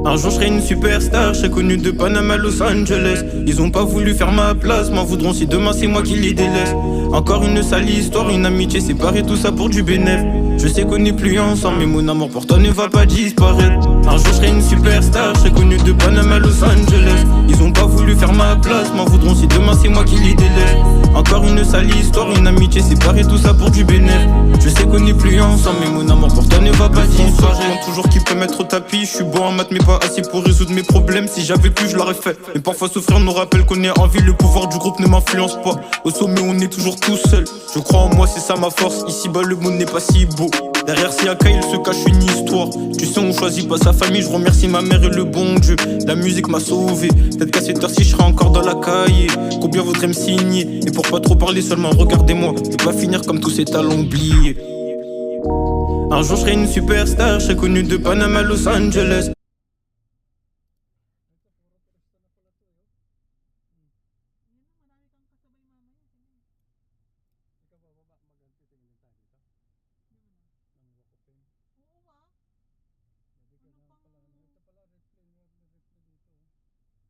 Un jour je serai une superstar, je serai connu de Panama à Los Angeles. Ils ont pas voulu faire ma place, m'en voudront si demain c'est moi qui les délaisse. Encore une sale histoire, une amitié séparée, tout ça pour du bénéf. Je sais qu'on n'est plus ensemble, mais mon amour pour toi ne va pas disparaître. Un jour je serai une superstar, je serai connu de Panama à Los Angeles. Ils ont pas voulu faire ma place, m'en voudront si demain c'est moi qui les délaisse. Encore une sale histoire, une amitié séparée, tout ça pour du bénéf. Je sais qu'on n'est plus ensemble, mais mon amour pour toi ne va pas disparaître. Je demande toujours qui peut mettre au tapis, je suis bon en maths mais pas assez pour résoudre mes problèmes. Si j'avais pu je l'aurais fait, mais parfois souffrir nous rappelle qu'on est en vie. Le pouvoir du groupe ne m'influence pas, au sommet on est toujours tout seul. Je crois en moi, c'est ça ma force, ici bas le monde n'est pas si beau. Derrière Siaka il se cache une histoire. Tu sais on choisit pas sa famille, je remercie ma mère et le bon Dieu. La musique m'a sauvé, peut-être qu'à cette heure-ci je serai encore dans la cahier. Combien voudrait me signer, et pour pas trop parler seulement regardez-moi. Je vais pas finir comme tous ces talents oubliés. Un jour je serai une superstar, je serai connu de Panama à Los Angeles.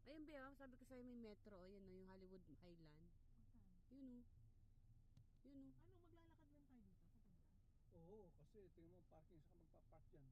Ayun, be, sabi ko sa'yo may metro. Ayan o, yung Hollywood Highland. Yun o. Yun o. Ano, maglalakad lang tayo dito? Papunta? Oo, kasi tingnan mo parking, saka magpa-park yan.